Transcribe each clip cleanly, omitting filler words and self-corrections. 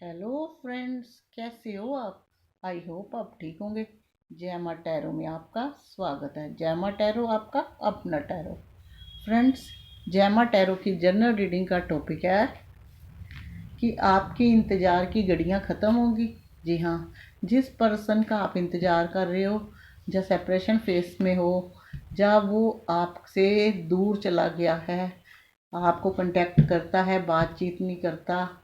Hello friends, कैसे हो आप। आई होप आप ठीक होंगे। जय माँ टैरो में आपका स्वागत है। जय माँ टैरो आपका अपना टैरो। फ्रेंड्स, जय माँ टैरो की जनरल रीडिंग का टॉपिक है कि आपके इंतज़ार की घड़ियाँ ख़त्म होंगी। जी हाँ, जिस पर्सन का आप इंतज़ार कर रहे हो, या सेपरेशन फेस में हो, या वो आपसे दूर चला गया है, आपको कांटेक्ट करता है, बातचीत नहीं करता,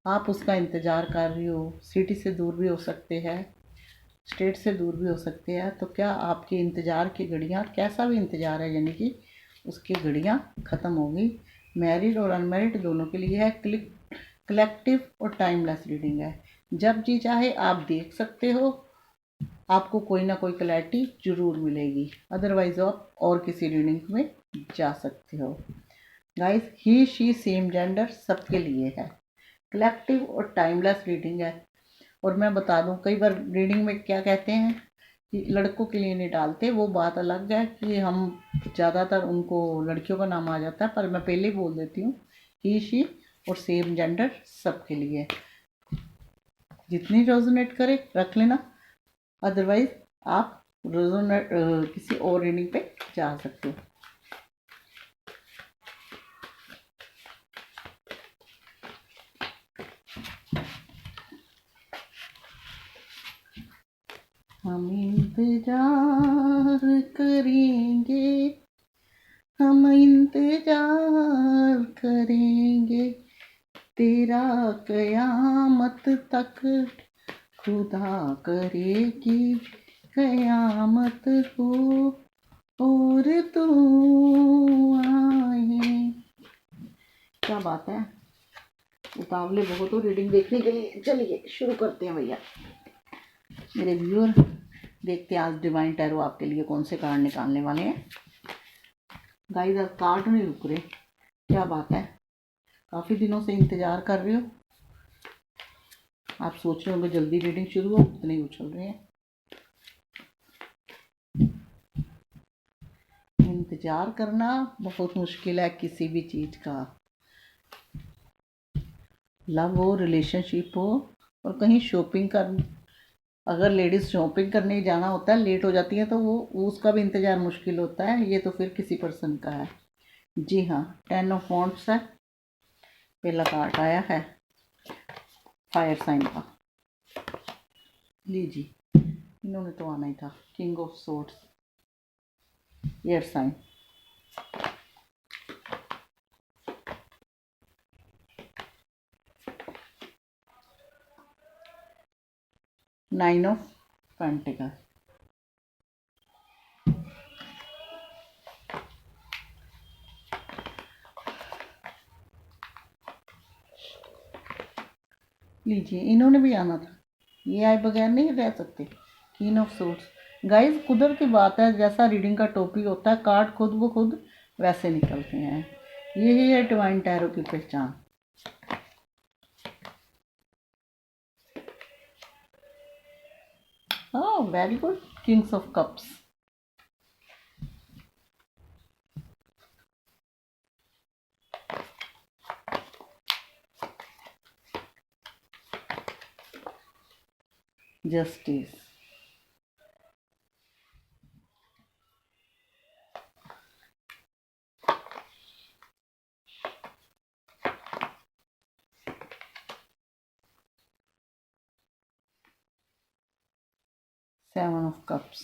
आप उसका इंतज़ार कर रही हो। सिटी से दूर भी हो सकते हैं, स्टेट से दूर भी हो सकते हैं। तो क्या आपके इंतज़ार की घड़ियाँ, कैसा भी इंतज़ार है, यानी कि उसकी घड़ियाँ ख़त्म होगी। मैरिड और अनमैरिड दोनों के लिए है। कलेक्टिव और टाइमलेस रीडिंग है। जब जी चाहे आप देख सकते हो, आपको कोई ना कोई क्लैरिटी ज़रूर मिलेगी। अदरवाइज आप और किसी रीडिंग में जा सकते हो। Guys, he she same gender सबके लिए है। कलेक्टिव और टाइमलेस रीडिंग है। और मैं बता दूं, कई बार रीडिंग में क्या कहते हैं कि लड़कों के लिए नहीं डालते, वो बात अलग है कि हम ज़्यादातर उनको लड़कियों का नाम आ जाता है, पर मैं पहले ही बोल देती हूँ, ही शी और सेम जेंडर सबके लिए। जितनी रेजोनेट करे रख लेना, अदरवाइज आप रेजोनेट किसी और रीडिंग पे जा सकते हो। हम इंतजार करेंगे, हम इंतजार करेंगे तेरा कयामत तक, खुदा करे कि कयामत हो और तू आए। क्या बात है, उतावले बहुत हो रीडिंग देखने के लिए। चलिए शुरू करते हैं भैया। मेरे व्यूअर, देखते हैं आज डिवाइन टैरो आपके लिए कौन से कार्ड निकालने वाले हैं। गाइस, आज कार्ड नहीं रुक रहे। क्या बात है, काफ़ी दिनों से इंतज़ार कर रहे हो। आप सोच रहे होंगे जल्दी रीडिंग शुरू हो, उतने ही उछल रहे हैं। इंतज़ार करना बहुत मुश्किल है किसी भी चीज़ का। लव हो, रिलेशनशिप हो, और कहीं शॉपिंग कर, अगर लेडीज़ शॉपिंग करने जाना होता है, लेट हो जाती है, तो वो उसका भी इंतज़ार मुश्किल होता है। ये तो फिर किसी पर्सन का है। जी हाँ, 10 ऑफ वॉन्ड्स है। पहला कार्ड आया है फायर साइन का। लीजिए, इन्होंने तो आना ही था। King of swords, air sign. Nine of pentacle. लीजिए, इन्होंने भी आना था। ये आए बगैर नहीं रह सकते। Queen of swords. गाइस, कुदरत की बात है, जैसा रीडिंग का टॉपिक होता है, कार्ड खुद ब खुद वैसे निकलते हैं। यही है डिवाइन टैरो की पहचान। हाँ, very good. Kings of cups. Justice. Seven of cups.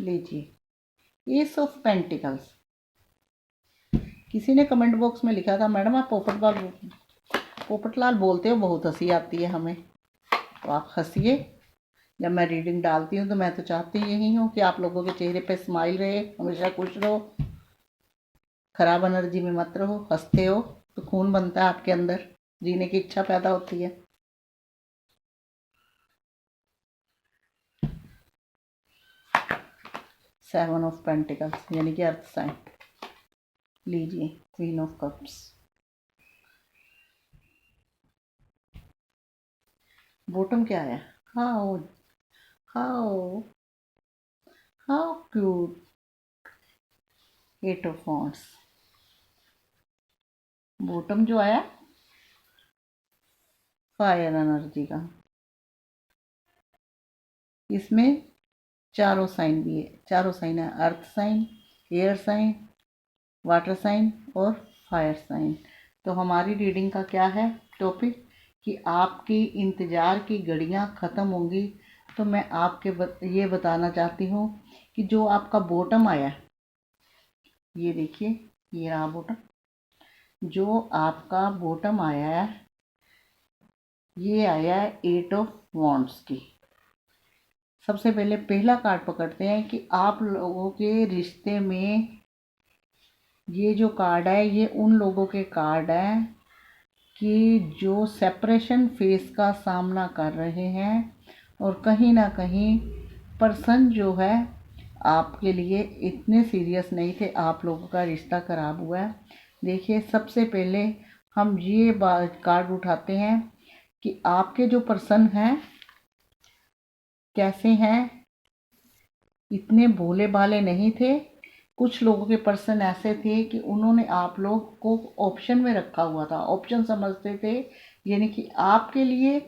लीजिए, एस ऑफ पेंटिकल्स। किसी ने कमेंट बॉक्स में लिखा था, मैडम आप पोपटलाल बोलते हो, बहुत हंसी आती है हमें। तो आप हंसिए। जब मैं रीडिंग डालती हूँ तो मैं तो चाहती यही हूँ कि आप लोगों के चेहरे पे स्माइल रहे, हमेशा खुश रहो, खराब एनर्जी में मत रहो। हंसते हो तो खून बनता है आपके अंदर, जीने की इच्छा पैदा होती है। सेवन ऑफ पेंटिकल्स यानी कि अर्थ साइन। लीजिए, क्वीन ऑफ कप्स। बॉटम क्या है? How how how cute. Eight of wands. Bottom जो आया फायर एनर्जी का, इसमें चारों साइन भी है, चारों साइन है, earth sign, air sign, water sign और फायर साइन। तो हमारी रीडिंग का क्या है टॉपिक कि आपकी इंतज़ार की घड़ियां ख़त्म होंगी। तो मैं आपके ये बताना चाहती हूँ कि जो आपका बॉटम आया, ये देखिए, ये रहा बॉटम। जो आपका बॉटम आया है, ये आया है 8 ऑफ वॉन्ड्स की। सबसे पहले पहला कार्ड पकड़ते हैं कि आप लोगों के रिश्ते में ये जो कार्ड है, ये उन लोगों के कार्ड हैं कि जो सेपरेशन फेस का सामना कर रहे हैं और कहीं ना कहीं पर्सन जो है आपके लिए इतने सीरियस नहीं थे, आप लोगों का रिश्ता खराब हुआ है। देखिए, सबसे पहले हम ये कार्ड उठाते हैं कि आपके जो पर्सन हैं कैसे हैं, इतने भोले भाले नहीं थे। कुछ लोगों के पर्सन ऐसे थे कि उन्होंने आप लोग को ऑप्शन में रखा हुआ था, ऑप्शन समझते थे, यानी कि आपके लिए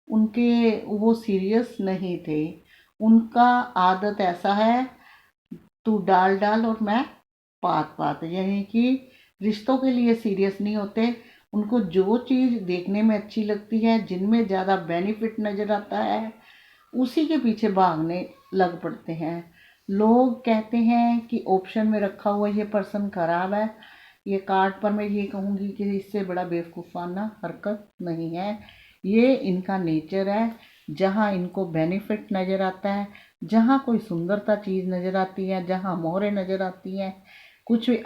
उनके वो सीरियस नहीं थे। उनका आदत ऐसा है, तू डाल डाल और मैं पात पात, यानी कि रिश्तों के लिए सीरियस नहीं होते। उनको जो चीज़ देखने में अच्छी लगती है, जिनमें ज़्यादा बेनिफिट नज़र आता है, उसी के पीछे भागने लग पड़ते हैं। लोग कहते हैं कि ऑप्शन में रखा हुआ ये पर्सन खराब है। ये कार्ड पर मैं ये कहूँगी कि इससे बड़ा बेवकूफ़ाना हरकत नहीं है। ये इनका नेचर है। जहाँ इनको बेनिफिट नज़र आता है, जहाँ कोई सुंदरता चीज़ नज़र आती है, जहाँ मोहरें नज़र आती हैं, कुछ भी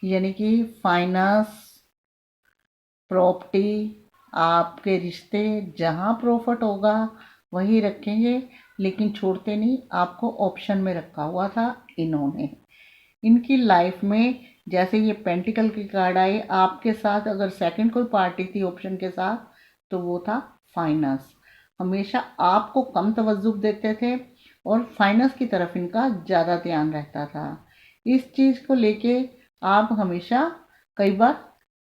यानी कि फाइनेंस, प्रॉपर्टी, आपके रिश्ते, जहाँ प्रॉफिट होगा वही रखेंगे, लेकिन छोड़ते नहीं। आपको ऑप्शन में रखा हुआ था इन्होंने। इनकी लाइफ में जैसे ये पेंटिकल की कार्ड आई, आपके साथ अगर सेकंड कोई पार्टी थी ऑप्शन के साथ, तो वो था फाइनेंस। हमेशा आपको कम तवज्जो देते थे और फाइनेंस की तरफ इनका ज़्यादा ध्यान रहता था। इस चीज़ को लेके आप हमेशा कई बार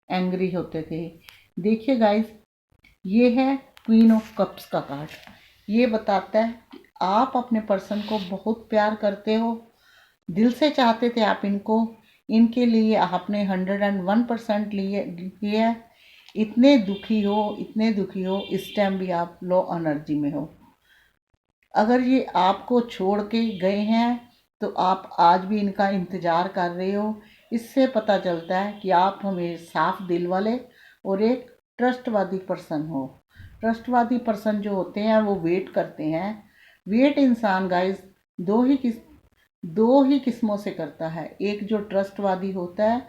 एंग्री होते थे। देखिए गाइस, ये है क्वीन ऑफ कप्स का कार्ड। ये बताता है कि आप अपने पर्सन को बहुत प्यार करते हो, दिल से चाहते थे आप इनको, इनके लिए आपने 101% लिया। इतने दुखी हो, इतने दुखी हो, इस टाइम भी आप लो एनर्जी में हो। अगर ये आपको छोड़ के गए हैं तो आप आज भी इनका इंतज़ार कर रहे हो। इससे पता चलता है कि आप हमें साफ दिल वाले और एक ट्रस्टवादी पर्सन हो। ट्रस्टवादी पर्सन जो होते हैं वो वेट करते हैं। वेट इंसान गाइस दो ही किस्मों से करता है। एक जो ट्रस्टवादी होता है,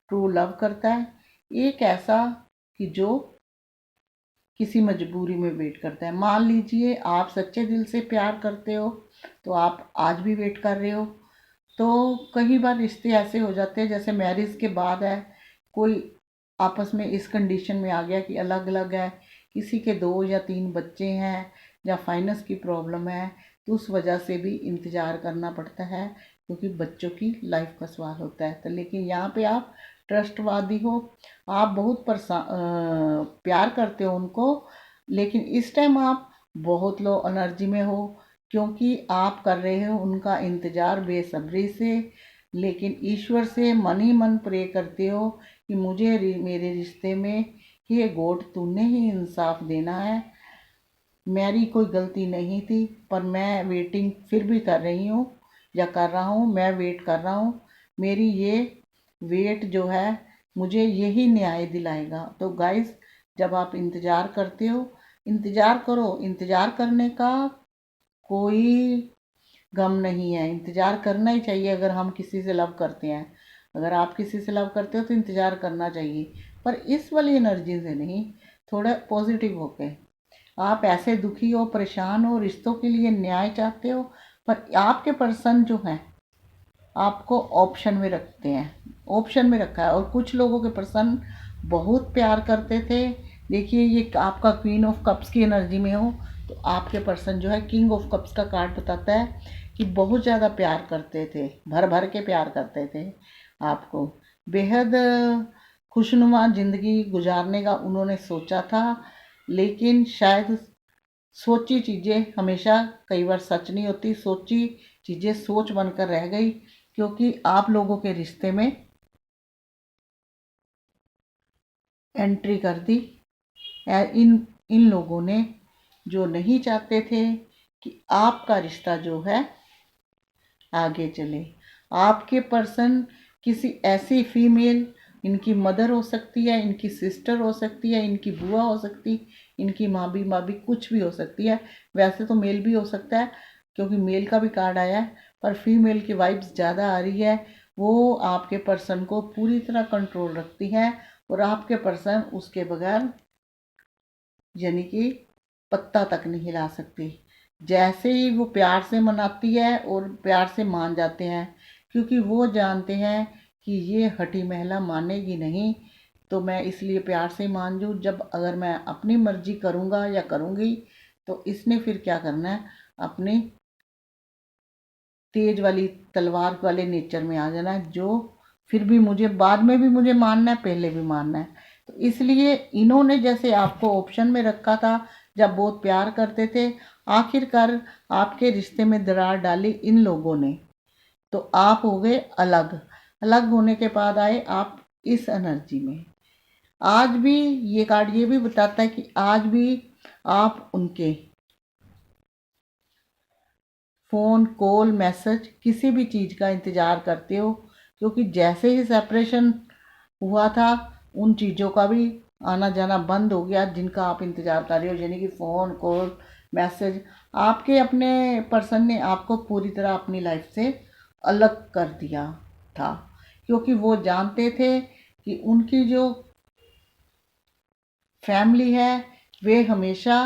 ट्रू लव करता है। एक ऐसा कि जो किसी मजबूरी में वेट करता है। मान लीजिए आप सच्चे दिल से प्यार करते हो तो आप आज भी वेट कर रहे हो। तो कई बार रिश्ते ऐसे हो जाते हैं, जैसे मैरिज के बाद है, कोई आपस में इस कंडीशन में आ गया कि अलग अलग है, किसी के 2 या 3 बच्चे हैं या फाइनेंस की प्रॉब्लम है, तो उस वजह से भी इंतज़ार करना पड़ता है, क्योंकि बच्चों की लाइफ का सवाल होता है। तो लेकिन यहाँ पे आप ट्रस्टवादी हो, आप बहुत प्यार करते हो उनको, लेकिन इस टाइम आप बहुत लो एनर्जी में हो, क्योंकि आप कर रहे हो उनका इंतज़ार बेसब्री से। लेकिन ईश्वर से मन ही मन प्रे करते हो कि मुझे मेरे रिश्ते में हे गॉड तूने ही इंसाफ देना है। मेरी कोई गलती नहीं थी, पर मैं वेटिंग फिर भी कर रही हूँ या कर रहा हूँ। मैं वेट कर रहा हूँ। मेरी ये वेट जो है मुझे यही न्याय दिलाएगा। तो गाइस, जब आप इंतज़ार करते हो, इंतज़ार करो। इंतज़ार करने का कोई गम नहीं है, इंतज़ार करना ही चाहिए। अगर हम किसी से लव करते हैं, अगर आप किसी से लव करते हो तो इंतज़ार करना चाहिए, पर इस वाली एनर्जी से नहीं, थोड़ा पॉजिटिव होके। आप ऐसे दुखी हो, परेशान हो, रिश्तों के लिए न्याय चाहते हो, पर आपके पर्सन जो हैं आपको ऑप्शन में रखते हैं, ऑप्शन में रखा है। और कुछ लोगों के पर्सन बहुत प्यार करते थे। देखिए, ये आपका क्वीन ऑफ कप्स की एनर्जी में हो, तो आपके पर्सन जो है किंग ऑफ कप्स का कार्ड बताता है कि बहुत ज़्यादा प्यार करते थे, भर भर के प्यार करते थे आपको, बेहद खुशनुमा ज़िंदगी गुजारने का उन्होंने सोचा था, लेकिन शायद सोची चीज़ें हमेशा कई बार सच नहीं होती। सोची चीज़ें सोच बनकर रह गई, क्योंकि आप लोगों के रिश्ते में एंट्री कर दी। इन इन लोगों ने, जो नहीं चाहते थे कि आपका रिश्ता जो है आगे चले। आपके पर्सन किसी ऐसी फीमेल, इनकी मदर हो सकती है, इनकी सिस्टर हो सकती है, इनकी बुआ हो सकती, इनकी माँ भी कुछ भी हो सकती है। वैसे तो मेल भी हो सकता है, क्योंकि मेल का भी कार्ड आया है, पर फीमेल की वाइब्स ज़्यादा आ रही है। वो आपके पर्सन को पूरी तरह कंट्रोल रखती है, और आपके पर्सन उसके बगैर यानी कि पत्ता तक नहीं हिला सकती। जैसे ही वो प्यार से मनाती है और प्यार से मान जाते हैं, क्योंकि वो जानते हैं कि ये हठी महिला मानेगी नहीं, तो मैं इसलिए प्यार से मान जाऊँ। जब अगर मैं अपनी मर्जी करूँगा या करूँगी, तो इसने फिर क्या करना है, अपनी तेज वाली तलवार वाले नेचर में आ जाना है, जो फिर भी मुझे बाद में भी मुझे मानना है, पहले भी मानना है। तो इसलिए इन्होंने जैसे आपको ऑप्शन में रखा था, जब बहुत प्यार करते थे, आखिरकार आपके रिश्ते में दरार डाली इन लोगों ने, तो आप हो गए अलग। अलग होने के बाद आए आप इस एनर्जी में। आज भी ये कार्ड ये भी बताता है कि आज भी आप उनके फ़ोन कॉल मैसेज किसी भी चीज़ का इंतज़ार करते हो, क्योंकि जैसे ही सेपरेशन हुआ था, उन चीज़ों का भी आना जाना बंद हो गया जिनका आप इंतज़ार कर रहे हो, यानी कि फ़ोन कॉल मैसेज। आपके अपने पर्सन ने आपको पूरी तरह अपनी लाइफ से अलग कर दिया था, क्योंकि वो जानते थे कि उनकी जो फैमिली है वे हमेशा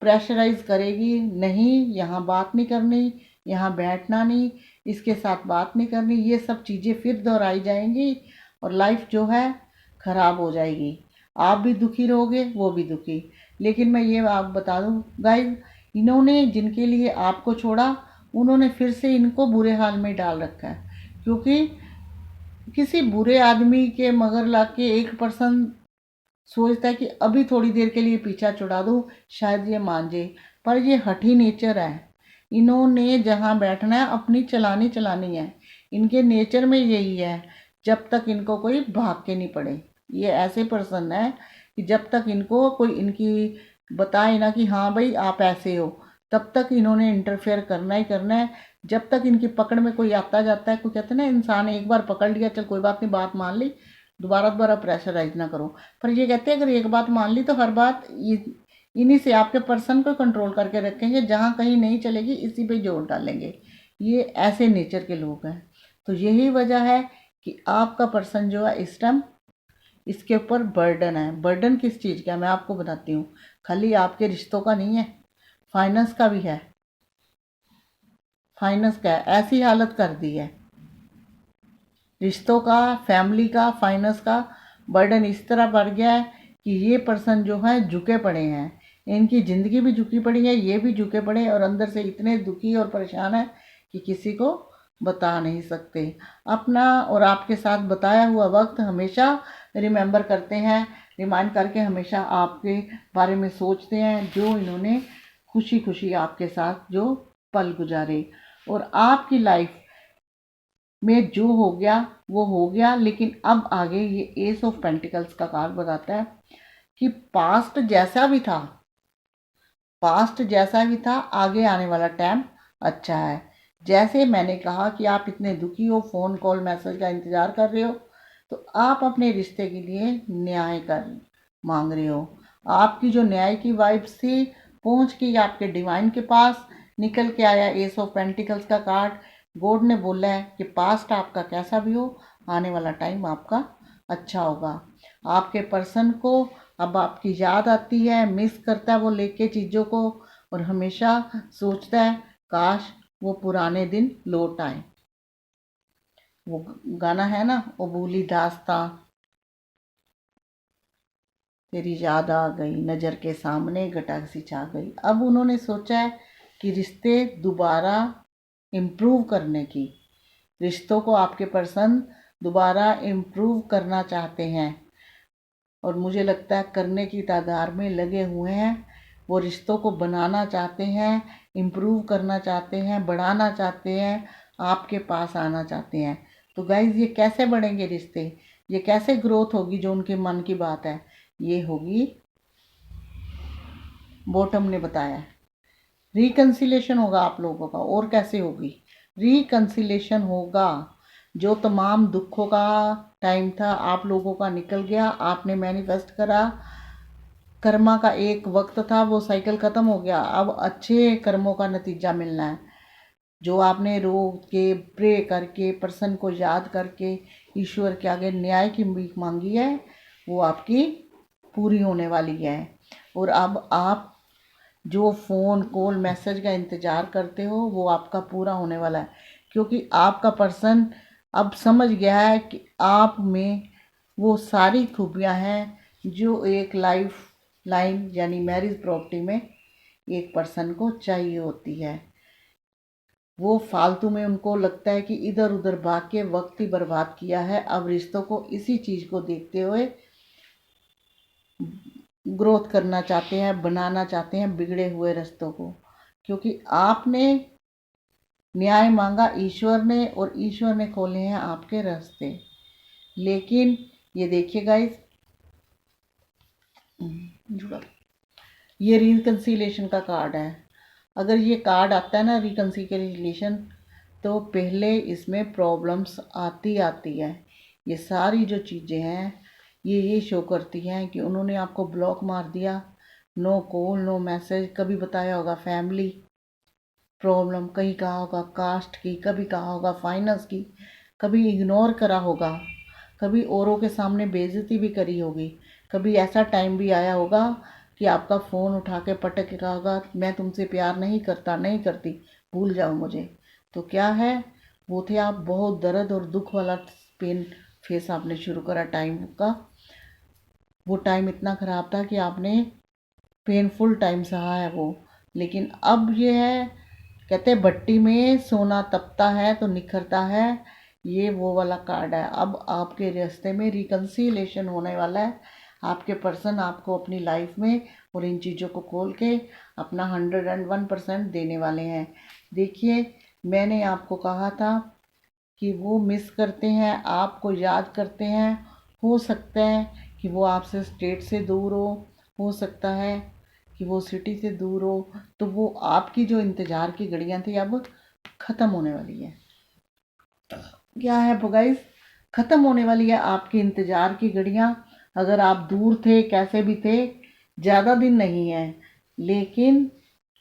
प्रेशराइज करेगी, नहीं यहाँ बात नहीं करनी, यहाँ बैठना नहीं, इसके साथ बात नहीं करनी। ये सब चीज़ें फिर दोहराई जाएंगी और लाइफ जो है ख़राब हो जाएगी। आप भी दुखी रहोगे, वो भी दुखी। लेकिन मैं ये आप बता दूँ गाइस, इन्होंने जिनके लिए आपको छोड़ा, उन्होंने फिर से इनको बुरे हाल में डाल रखा है, क्योंकि किसी बुरे आदमी के मगर लाके एक पर्सन सोचता है कि अभी थोड़ी देर के लिए पीछा छुड़ा दूँ, शायद ये मान जाए, पर ये हठी नेचर है। इन्होंने जहाँ बैठना है अपनी चलानी चलानी है, इनके नेचर में यही है, जब तक इनको कोई भाग के नहीं पड़े। ये ऐसे पर्सन है कि जब तक इनको कोई इनकी बताए ना कि हाँ भाई आप ऐसे हो, तब तक इन्होंने इंटरफेयर करना ही करना है। जब तक इनकी पकड़ में कोई आता जाता है, कोई कहते हैं ना, इंसान एक बार पकड़ लिया, चल कोई बात नहीं, बात मान ली, दोबारा दोबारा प्रेशराइज ना करो। पर ये कहते हैं अगर एक बात मान ली तो हर बात इन्हीं से आपके पर्सन को कंट्रोल करके रखेंगे, जहाँ कहीं नहीं चलेगी इसी पे जोर डालेंगे। ये ऐसे नेचर के लोग हैं। तो यही वजह है कि आपका पर्सन जो है इस टाइम इसके ऊपर बर्डन है। बर्डन किस चीज़ का है मैं आपको बताती हूँ। खाली आपके रिश्तों का नहीं है, फाइनेंस का भी है। फाइनेंस का है, ऐसी हालत कर दी है, रिश्तों का, फैमिली का, फाइनेंस का बर्डन इस तरह बढ़ गया है कि ये पर्सन जो है झुके पड़े हैं। इनकी ज़िंदगी भी झुकी पड़ी है, ये भी झुके पड़े हैं, और अंदर से इतने दुखी और परेशान है कि किसी को बता नहीं सकते। अपना और आपके साथ बताया हुआ वक्त हमेशा रिमेंबर करते हैं, रिमाइंड करके हमेशा आपके बारे में सोचते हैं, जो इन्होंने खुशी खुशी आपके साथ जो पल गुजारे। और आपकी लाइफ में जो हो गया वो हो गया, लेकिन अब आगे ये एस ऑफ पेंटिकल्स का कार्ड बताता है कि पास्ट जैसा भी था, आगे आने वाला टाइम अच्छा है। जैसे मैंने कहा कि आप इतने दुखी हो, फ़ोन कॉल मैसेज का इंतज़ार कर रहे हो, तो आप अपने रिश्ते के लिए न्याय कर मांग रहे हो। आपकी जो न्याय की वाइब्स थी पहुंच के आपके डिवाइन के पास, निकल के आया एस ऑफ पेंटिकल्स का कार्ड। गॉड ने बोला है कि पास्ट आपका कैसा भी हो, आने वाला टाइम आपका अच्छा होगा। आपके पर्सन को अब आपकी याद आती है, मिस करता है वो लेके चीज़ों को, और हमेशा सोचता है काश वो पुराने दिन लौट आए। वो गाना है ना, वो भूली दास्तां, तेरी याद आ गई, नज़र के सामने घटा सी छा गई। अब उन्होंने सोचा है कि रिश्ते दोबारा इम्प्रूव करने की, रिश्तों को आपके पर्सन दोबारा इम्प्रूव करना चाहते हैं। और मुझे लगता है करने की तादाद में लगे हुए हैं। वो रिश्तों को बनाना चाहते हैं, इम्प्रूव करना चाहते हैं, बढ़ाना चाहते हैं, आपके पास आना चाहते हैं। तो गाइज ये कैसे बढ़ेंगे रिश्ते, ये कैसे ग्रोथ होगी जो उनके मन की बात है, ये होगी, बॉटम ने बताया, रिकन्सिलेशन होगा आप लोगों का। और कैसे होगी रिकन्सिलेशन होगा? जो तमाम दुखों का टाइम था आप लोगों का निकल गया, आपने मैनिफेस्ट करा, कर्मा का एक वक्त था, वो साइकिल ख़त्म हो गया। अब अच्छे कर्मों का नतीजा मिलना है। जो आपने रो के प्रे करके पर्सन को याद करके ईश्वर के आगे न्याय की भीख मांगी है, वो आपकी पूरी होने वाली है। और अब आप जो फ़ोन कॉल मैसेज का इंतज़ार करते हो वो आपका पूरा होने वाला है, क्योंकि आपका पर्सन अब समझ गया है कि आप में वो सारी खूबियाँ हैं जो एक लाइफ लाइन यानी मैरिज प्रॉपर्टी में एक पर्सन को चाहिए होती है। वो फालतू में उनको लगता है कि इधर उधर भाग के वक्त ही बर्बाद किया है। अब रिश्तों को इसी चीज़ को देखते हुए ग्रोथ करना चाहते हैं, बनाना चाहते हैं बिगड़े हुए रिश्तों को, क्योंकि आपने न्याय मांगा ईश्वर ने और ईश्वर ने खोले हैं आपके रास्ते। लेकिन ये देखिए गाइस, जुड़ा, ये रिकन्सिलेशन का कार्ड है। अगर ये कार्ड आता है ना रिकन्सिलेशन, तो पहले इसमें प्रॉब्लम्स आती है। ये सारी जो चीज़ें हैं ये शो करती हैं कि उन्होंने आपको ब्लॉक मार दिया, नो कॉल नो मैसेज, कभी बताया होगा फैमिली प्रॉब्लम, कहीं कहा होगा कास्ट की, कभी कहा होगा फाइनेंस की, कभी इग्नोर करा होगा, कभी औरों के सामने बेइज्जती भी करी होगी, कभी ऐसा टाइम भी आया होगा कि आपका फ़ोन उठा के पटक के कहा होगा मैं तुमसे प्यार नहीं करता, नहीं करती, भूल जाओ मुझे। तो क्या है, वो थे आप बहुत दर्द और दुख वाला पेन फेस आपने शुरू करा टाइम का। वो टाइम इतना ख़राब था कि आपने पेनफुल टाइम सहा है वो। लेकिन अब ये है, कहते हैं भट्टी में सोना तपता है तो निखरता है, ये वो वाला कार्ड है। अब आपके रास्ते में रिकन्सिलेशन होने वाला है। आपके पर्सन आपको अपनी लाइफ में और इन चीज़ों को खोल के अपना 101% देने वाले हैं। देखिए, मैंने आपको कहा था कि वो मिस करते हैं, आपको याद करते हैं। हो सकता है कि वो आपसे स्टेट से दूर हो सकता है कि वो सिटी से दूर हो, तो वो आपकी जो इंतज़ार की घड़ियाँ थी अब ख़त्म होने वाली है। क्या है गाइस, ख़त्म होने वाली है आपकी इंतज़ार की घड़ियाँ। अगर आप दूर थे, कैसे भी थे, ज़्यादा दिन नहीं है, लेकिन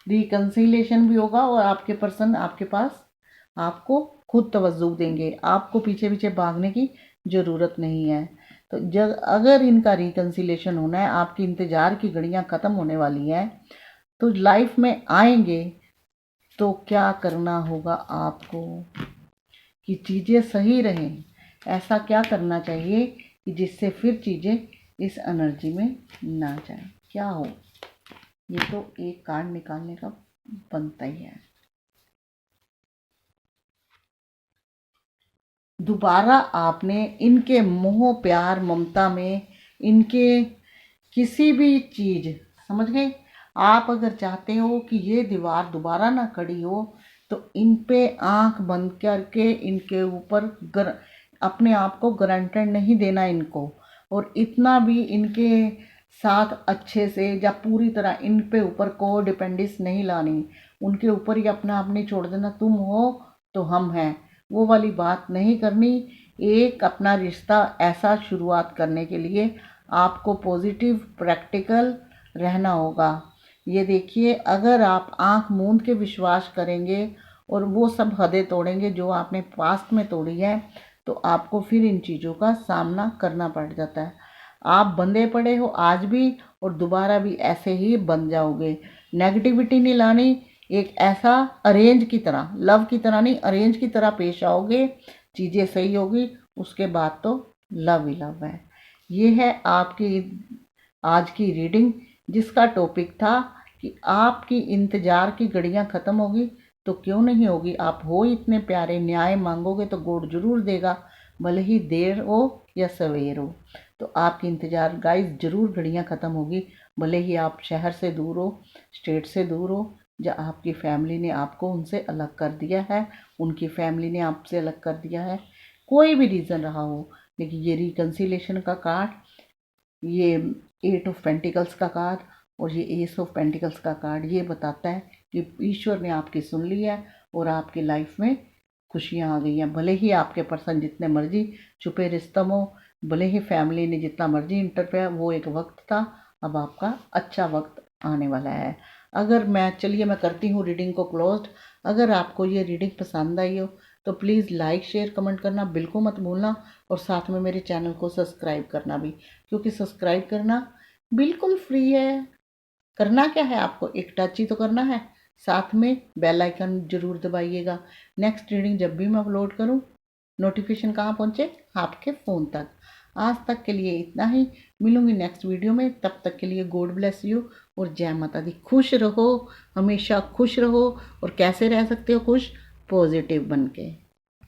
रिकन्सिलेशन भी होगा और आपके पर्सन आपके पास आपको खुद तवज्जो देंगे। आपको पीछे पीछे भागने की ज़रूरत नहीं है। तो जब अगर इनका रिकन्सिलेशन होना है, आपकी इंतज़ार की घड़ियाँ ख़त्म होने वाली हैं, तो लाइफ में आएंगे, तो क्या करना होगा आपको कि चीज़ें सही रहें। ऐसा क्या करना चाहिए कि जिससे फिर चीज़ें इस एनर्जी में ना जाए, क्या हो। ये तो एक कार्ड निकालने का बनता ही है। दोबारा आपने इनके मोह प्यार ममता में, इनके किसी भी चीज़, समझ गए, आप अगर चाहते हो कि ये दीवार दोबारा ना खड़ी हो, तो इन पे आंख बंद करके इनके ऊपर अपने आप को गारंटेड नहीं देना इनको, और इतना भी इनके साथ अच्छे से या पूरी तरह इन पे ऊपर को डिपेंडेंस नहीं लानी। उनके ऊपर ही अपना आप नहीं छोड़ देना, तुम हो तो हम हैं, वो वाली बात नहीं करनी। एक अपना रिश्ता ऐसा शुरुआत करने के लिए आपको पॉजिटिव प्रैक्टिकल रहना होगा। ये देखिए, अगर आप आंख मूंद के विश्वास करेंगे और वो सब हदें तोड़ेंगे जो आपने पास्ट में तोड़ी है, तो आपको फिर इन चीज़ों का सामना करना पड़ जाता है। आप बंधे पड़े हो आज भी और दोबारा भी ऐसे ही बन जाओगे। नेगेटिविटी नहीं लानी, एक ऐसा अरेंज की तरह, लव की तरह नहीं, अरेंज की तरह पेश आओगे, चीज़ें सही होगी, उसके बाद तो लव ही लव है। ये है आपकी आज की रीडिंग, जिसका टॉपिक था कि आपकी इंतज़ार की घड़ियाँ ख़त्म होगी तो क्यों नहीं होगी। आप हो इतने प्यारे, न्याय मांगोगे तो गॉड जरूर देगा, भले ही देर हो या सवेर हो। तो आपकी इंतज़ार गाइस ज़रूर घड़ियाँ ख़त्म होगी, भले ही आप शहर से दूर हो, स्टेट से दूर हो, या आपकी फैमिली ने आपको उनसे अलग कर दिया है, उनकी फैमिली ने आपसे अलग कर दिया है, कोई भी रीज़न रहा हो। लेकिन ये रिकन्सिलेशन का कार्ड, ये 8 ऑफ पेंटिकल्स का कार्ड और ये एस ऑफ पेंटिकल्स का कार्ड ये बताता है कि ईश्वर ने आपकी सुन ली है और आपकी लाइफ में खुशियाँ आ गई हैं। भले ही आपके पर्सन जितने मर्जी छुपे रिश्तम हो, भले ही फैमिली ने जितना मर्जी इंटरफेयर, वो एक वक्त था, अब आपका अच्छा वक्त आने वाला है। अगर चलिए मैं करती हूँ रीडिंग को क्लोज्ड। अगर आपको ये रीडिंग पसंद आई हो तो प्लीज़ लाइक शेयर कमेंट करना बिल्कुल मत भूलना, और साथ में मेरे चैनल को सब्सक्राइब करना भी, क्योंकि सब्सक्राइब करना बिल्कुल फ्री है। करना क्या है, आपको एक टच ही तो करना है, साथ में बेल आइकन ज़रूर दबाइएगा। नेक्स्ट रीडिंग जब भी मैं अपलोड करूं, नोटिफिकेशन कहाँ पहुंचे, आपके फ़ोन तक। आज तक के लिए इतना ही, मिलूंगी नेक्स्ट वीडियो में, तब तक के लिए गॉड ब्लेस यू और जय माता दी। खुश रहो, हमेशा खुश रहो, और कैसे रह सकते हो खुश, पॉजिटिव बन के।